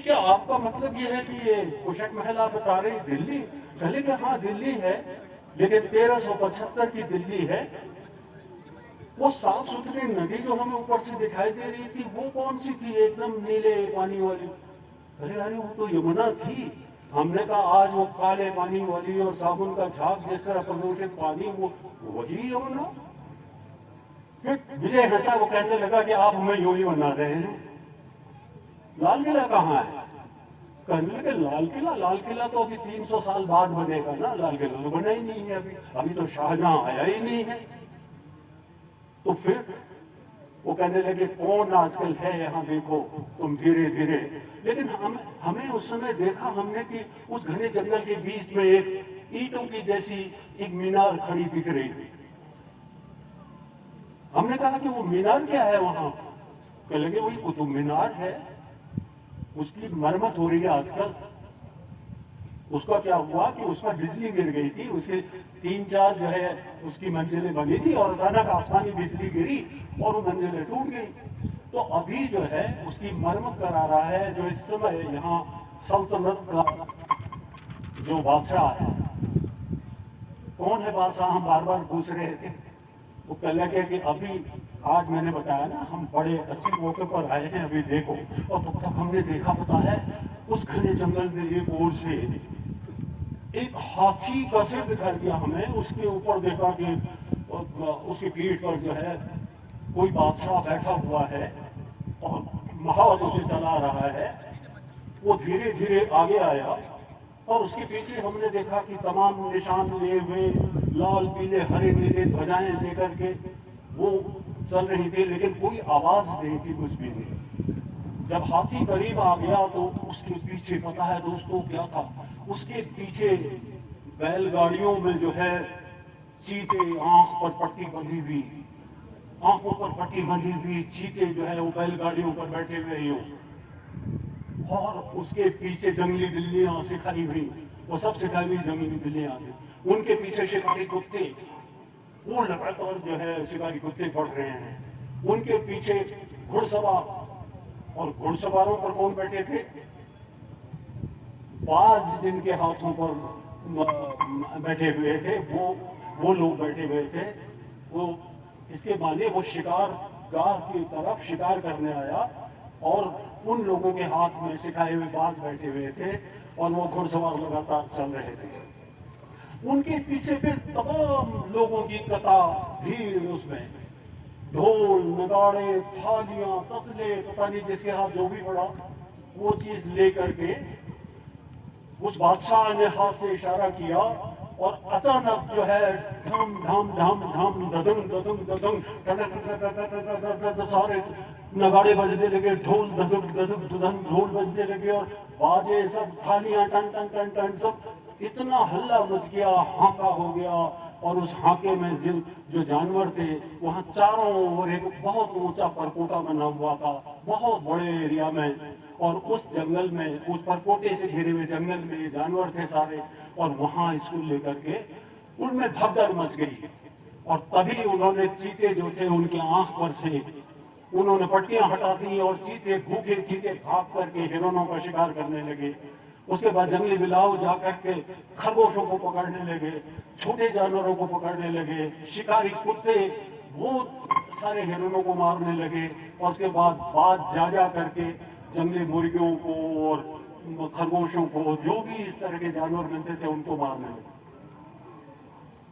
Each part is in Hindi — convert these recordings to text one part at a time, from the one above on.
क्या आपका मतलब ये है कि ये कुशक महल आप बता रहे दिल्ली? चले कि हाँ दिल्ली है, लेकिन 1375 की दिल्ली है। वो साफ सुथरी नदी जो हमें ऊपर से दिखाई दे रही थी वो कौन सी थी, एकदम नीले पानी वाली? अरे अरे वो तो यमुना थी। हमने कहा आज वो काले पानी वाली और साबुन का झाग जिस तरह प्रदूषित पानी, वो वही यमुना। फिर विजय हंसा, वो कहने लगा कि आप हमें यूं ही बना रहे हैं। लाल किला कहाँ है? कहने लगे लाल किला तो अभी 300 साल बाद बनेगा ना, लाल किला तो बना ही नहीं है अभी, अभी तो शाहजहां आया ही नहीं है। तो फिर वो कहने लगे कौन आजकल है यहाँ, देखो तुम धीरे धीरे। लेकिन हमें उस समय देखा हमने कि उस घने जंगल के बीच में एक ईंटों की जैसी एक मीनार खड़ी दिख रही थी। हमने कहा कि वो मीनार क्या है वहां? कहने लगे वही कुतुब मीनार है, उसकी मरम्मत हो रही है आजकल। उसका क्या हुआ कि उसमें बिजली गिर गई थी, उसके 3-4 जो है उसकी मंजिलें बनी थी और अचानक आसमानी बिजली गिरी और वो मंजिलें टूट गई। तो अभी जो है उसकी मरम्मत करा रहा है जो इस समय यहाँ सल्तनत का जो बादशाह है। कौन है बादशाह, हम बार बार पूछ रहे थे। वो कह लगे कि अभी आज मैंने बताया ना हम बड़े अच्छे मौके पर आए हैं, अभी देखो। और तब तक हमने देखा पता है उस घने जंगल में एक ओर से एक हाथी का सिर दिखाई दिया हमें। उसके ऊपर देखा कि उसकी पीठ पर जो है कोई बादशाह बैठा हुआ है और महावत उसे चला रहा है। वो धीरे धीरे आगे आया और उसके पीछे हमने देखा कि तमाम निशान लिए हुए लाल पीले हरे नीले ध्वजाएं लेकर के वो चल रही थी, लेकिन कोई आवाज नहीं थी, कुछ भी नहीं। जब हाथी करीब आ गया तो उसके पीछे पता है दोस्तों क्या था? उसके पीछे बैलगाड़ियों में जो है चीते, आंख पर पट्टी बंधी हुई, आंखों पर पट्टी बंधी हुई चीते जो है वो बैलगाड़ियों पर बैठे हुए ही हो। और उसके पीछे जंगली बिल्लियां सिखाई हुई, वो सब सिखाई हुई जंगली बिल्लियां थी। उनके पीछे शिकारी कुत्ते, वो लगातार जो है शिकारी कुत्ते पड़ रहे हैं। उनके पीछे घुड़सवार, और घुड़सवारों पर कौन बैठे थे? बाज जिनके हाथों पर बैठे हुए थे, वो लोग बैठे हुए थे। वो इसके माने वो शिकार गाह की तरफ शिकार करने आया और उन लोगों के हाथ में सिखाए हुए बाज बैठे हुए थे और वो घुड़सवार लगातार चल रहे थे। उनके पीछे फिर तमाम लोगों की कतार, भीड़, उसमें ढोल नगाड़े थालियां तसले, पता नहीं जिसके हाथ जो भी पड़ा वो चीज लेकर के उस बादशाह ने हाथ से इशारा किया और अचानक जो है धम धम धम धम ददंग ददंग ददंग टनक सारे नगाड़े बजने लगे, ढोल ददंग ददंग ददंग ढोल बजने लगे और बाजे सब, थालियां टन टन टन टन, सब इतना हल्ला मच गया, हाका हो गया। और उस हाके में जो जानवर थे वहां चारों ओर एक बहुत ऊंचा परकोटा बना हुआ था, बहुत बड़े एरिया में। और उस जंगल में, उस परकोटे से घिरे हुए जंगल में ये जानवर थे सारे। और वहां इसको लेकर के उनमें भगदड़ मच गई। और तभी उन्होंने चीते जो थे उनके आंख पर से उन्होंने पट्टियां हटा दी और चीते, भूखे चीते भाग करके हिरणों का शिकार करने लगे। उसके बाद जंगली बिलाव जाकर के खरगोशों को पकड़ने लगे, छोटे जानवरों को पकड़ने लगे, शिकारी कुत्ते वो सारे हिरणों को मारने लगे। और उसके बाद बाज जा करके जंगली मुर्गियों को और खरगोशों को, जो भी इस तरह के जानवर मिलते थे उनको मारने लगे।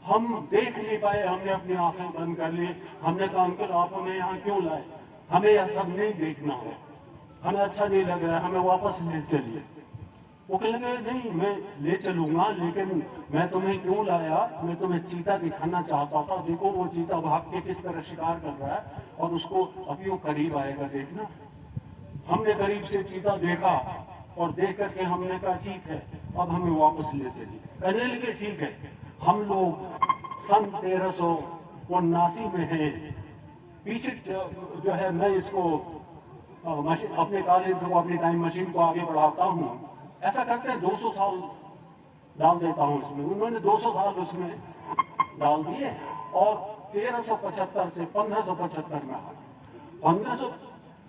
हम देख नहीं पाए, हमने अपनी आंखें बंद कर ली। हमने कहा अंकल आप हमें यहाँ क्यों लाए? हमें यह सब नहीं देखना है, हमें अच्छा नहीं लग रहा है, हमें वापस ले चलिए। वो कहने लगे नहीं मैं ले चलूंगा, लेकिन मैं तुम्हें क्यों लाया, मैं तुम्हें चीता दिखाना चाहता था। देखो वो चीता भाग के किस तरह शिकार कर रहा है और उसको अभी वो करीब आएगा, देखना। हमने करीब से चीता देखा और देख करके हमने कहा ठीक है अब हमें वापस ले चलिए। कहने लगे ठीक है। हम लोग सन 1379 में हैं। पीछे जो है मैं इसको अपने कैलेंडर को, अपनी टाइम मशीन को आगे बढ़ाता हूँ। ऐसा करते हैं 200 साल डाल देता हूँ इसमें। उन्होंने 200 साल उसमें डाल दिए और 1375 से 1575 में आ गए।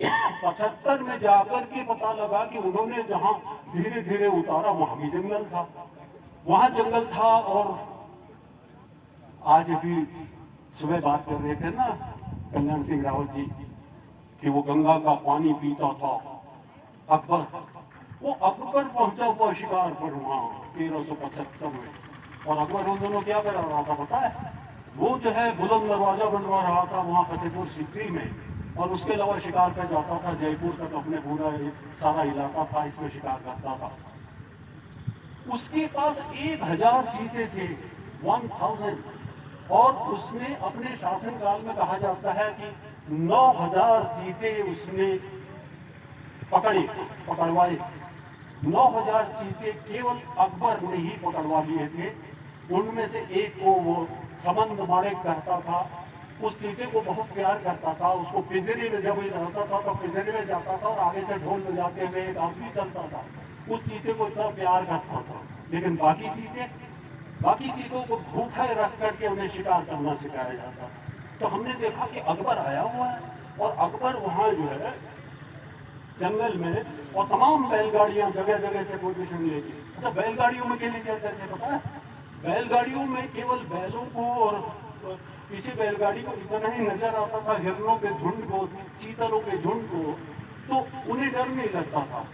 75 में जाकर के पता लगा कि उन्होंने जहां धीरे धीरे उतारा वहां भी जंगल था, वहां जंगल था। और आज भी सुबह बात कर रहे थे ना कल्याण सिंह रावत जी कि वो गंगा का पानी पीता था अकबर। वो अकबर पहुंचा हुआ शिकार पर वहां 1375 में, और अकबर उन दोनों क्या करा रहा था पता है? वो जो है बुलंद दरवाजा बनवा रहा था वहां फतेहपुर सीकरी में, और उसके अलावा शिकार पे जाता था जयपुर तक, अपने पूरा सारा इलाका था इसमें शिकार करता था। उसके पास 1000 चीते थे, 1000, और उसने अपने शासनकाल में कहा जाता है कि 9000 चीते उसने पकड़वाए। 9000 चीते केवल अकबर ने ही पकड़वा लिए थे। उनमें से एक को वो समंद माड़े कहता था, उस चीते को बहुत प्यार करता था। उसको पिंजरे में जब जाता था तो पिंजरे में जाता था और आगे से ढोल बजाते हुए एक आदमी चलता था। उस चीते को इतना प्यार करता था। लेकिन बाकी चीतों को भूखे रख करके उन्हें शिकार करना सिखाया जाता था। तो हमने देखा कि अकबर आया हुआ है, और अकबर वहां जो है जंगल में, और तमाम बैलगाड़ियां जगह जगह से पोजीशन लेती। अच्छा, बैलगाड़ियों में क्या ले जाते थे पता है? बैलगाड़ियों में केवल बैलों को और पीछे बैलगाड़ी को इतना ही नजर आता था, हिरणों के झुंड को, चीतलों के झुंड को, तो उन्हें डर नहीं लगता था,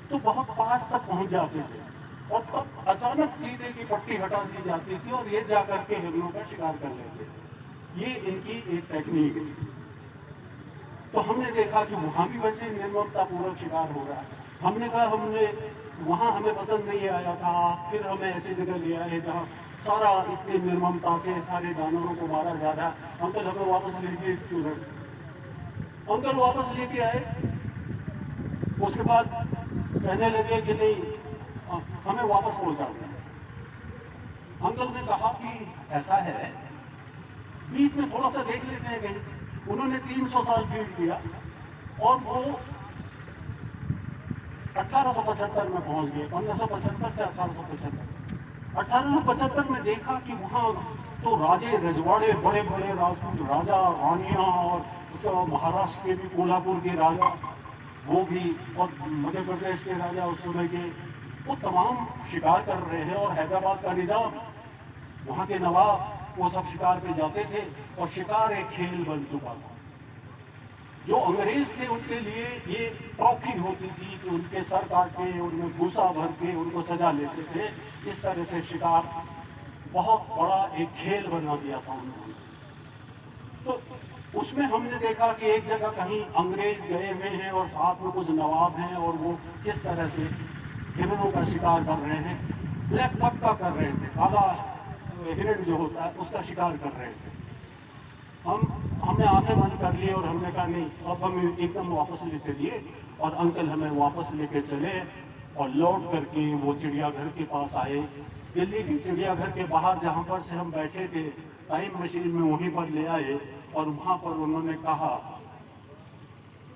तो बहुत पास तक पहुंच जाते थे। और तब अचानक चीते की पट्टी हटा दी जाती थी और ये जाकर के हिरणों का शिकार कर लेते थे। ये इनकी एक टेक्निक है। तो हमने देखा कि वहां भी वैसे निर्ममता पूर्वक शिकार हो रहा है। हमने कहा वहां हमें पसंद नहीं आया था, फिर हमें ऐसी जगह ले आए जहाँ सारा इतनी निर्ममता से सारे जानवरों को मारा जा रहा है। अंकल हमें वापस लीजिए तुरंत। अंकल वापस लेके आए। उसके बाद कहने लगे कि नहीं, हमें वापस पहुंचा दें। अंकल ने कहा कि ऐसा है, बीच में थोड़ा सा देख लेते हैं कहीं। उन्होंने 300 साल फीड किया और वो 1875 में पहुंच गए। 1575 से 1875। 1875 में देखा कि वहां तो राजे रजवाड़े, बड़े बड़े राजपूत राजा रानियां, और उसके बाद महाराष्ट्र के भी, कोल्हापुर के राजा वो भी, और मध्य प्रदेश के राजा उस समय के, वो तमाम शिकार कर रहे हैं। और हैदराबाद का निजाम, वहां के नवाब, वो सब शिकार पे जाते थे, और शिकार एक खेल बन चुका था। जो अंग्रेज थे उनके लिए ये ट्रॉफी होती थी कि उनके सर काट के, उनमें भूसा भर के उनको सजा लेते थे। इस तरह से शिकार बहुत बड़ा एक खेल बना दिया था उन्होंने। तो उसमें हमने देखा कि एक जगह कहीं अंग्रेज गए हुए हैं और साथ में कुछ नवाब हैं, और वो किस तरह से हिरणों का शिकार कर रहे हैं। ब्लैक बक का कर रहे थे, काला हिरण जो होता है उसका शिकार कर रहे थे। हमने आंखें बंद कर ली और हमने कहा नहीं, अब हम एकदम वापस ले चलिए। और अंकल हमें वापस लेके चले और लौट करके वो चिड़ियाघर के पास आए। दिल्ली के चिड़ियाघर के बाहर जहाँ पर से हम बैठे थे, टाइम मशीन में वहीं पर ले आए, और वहां पर उन्होंने कहा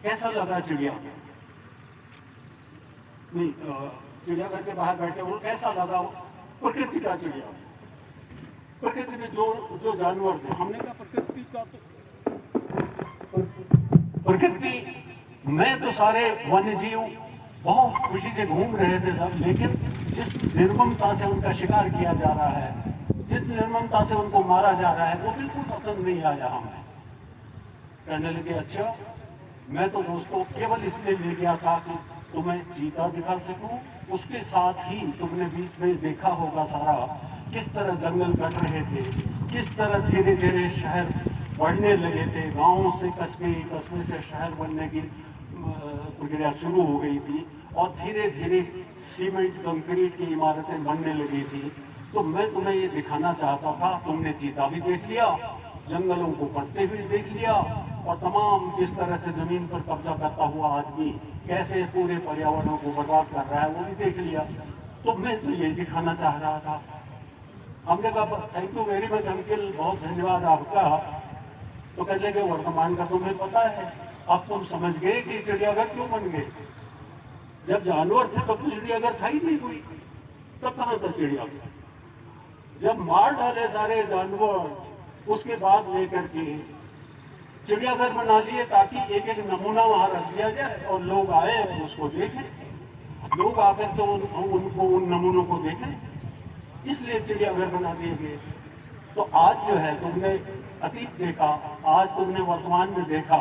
कैसा लगा चिड़ियाघर? नहीं, चिड़ियाघर के बाहर बैठे वो कैसा लगा प्रकृति का चिड़ियाघर, प्रकृति में जो जानवर थे। हमने कहा प्रकृति का तो प्रकृति में तो सारे वन्य जीव बहुत खुशी से घूम रहे थे सब, लेकिन जिस निर्ममता से उनका शिकार किया जा रहा है, जिस निर्ममता से उनको मारा जा रहा है, वो बिल्कुल पसंद नहीं आया हमें। कहने लगे अच्छा, मैं तो दोस्तों केवल इसलिए ले गया था कि तुम्हें चीता दिखा सकूं, उसके साथ ही तुमने बीच में देखा होगा सारा किस तरह जंगल कट रहे थे, किस तरह धीरे धीरे शहर बढ़ने लगे थे, गांवों से कस्बे, कस्बे से शहर बनने की प्रक्रिया शुरू हो गई थी, और धीरे धीरे सीमेंट कंक्रीट की इमारतें बनने लगी थी। तो मैं तुम्हें ये दिखाना चाहता था। तुमने चीता भी देख लिया, जंगलों को कटते हुए देख लिया, और तमाम किस तरह से जमीन पर कब्जा करता हुआ आदमी कैसे पूरे पर्यावरण को बर्बाद कर रहा है वो भी देख लिया। तो मैं तो यही दिखाना चाह रहा था। हमने कहा thank you very much uncle, बहुत धन्यवाद आपका। तो कहने लगे वर्तमान का तुम्हें पता है, अब तुम समझ गए कि चिड़ियाघर क्यों बन गए। जब जानवर थे तब तो चिड़ियाघर था ही नहीं कोई, तब कहाँ था चिड़ियाघर? जब मार डाले सारे जानवर, उसके बाद लेकर के चिड़ियाघर बना लिए ताकि एक एक नमूना वहां रख दिया जाए और लोग आए और उसको देखें, लोग आकर तो उनको उन नमूनों को देखें, इसलिए चिड़ियाघर बना दिए गए। तो आज जो है तुमने अतीत देखा, आज तुमने वर्तमान में देखा,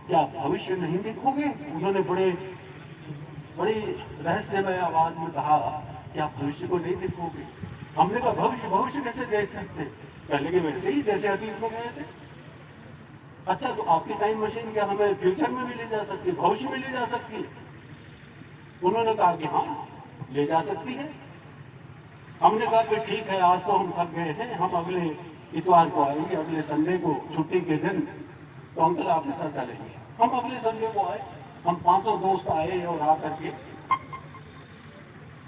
क्या भविष्य नहीं देखोगे? उन्होंने बड़ी रहस्यमय आवाज में कहा कि आप भविष्य को नहीं देखोगे। हमने कहा भविष्य भविष्य कैसे देख सकते? पहले के वैसे ही जैसे अतीत में गए थे। अच्छा, तो आपकी टाइम मशीन क्या हमें फ्यूचर में भी ले जा सकती है, भविष्य में ले जा सकती है? उन्होंने कहा कि हाँ, ले जा सकती है। हमने कहा कि ठीक है, आज तो हम थक गए हैं, हम अगले इतवार को आएंगे, अगले संडे को छुट्टी के दिन, तो अंकल आपके साथ चलेंगे। हम अगले संडे को आए, हम 500 दोस्त आए और आकर के